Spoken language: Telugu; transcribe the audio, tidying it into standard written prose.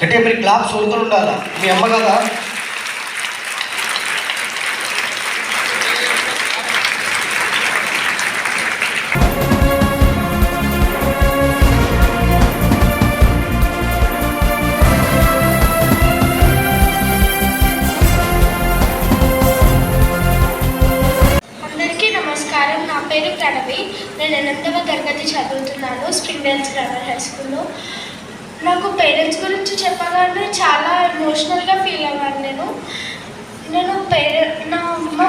గట్టిగా మీరు క్లాప్స్ కొడుతూ ఉండాలా. మీ అమ్మ కదా. అందరికీ నమస్కారం. నా పేరు ప్రణవి. నేను 8వ తరగతి చదువుతున్నాను స్ప్రింగ్ డేల్స్ గ్రామర్ హై స్కూల్లో. నాకు పేరెంట్స్ గురించి చెప్పగానే చాలా ఎమోషనల్గా ఫీల్ అయ్యాను. నేను మా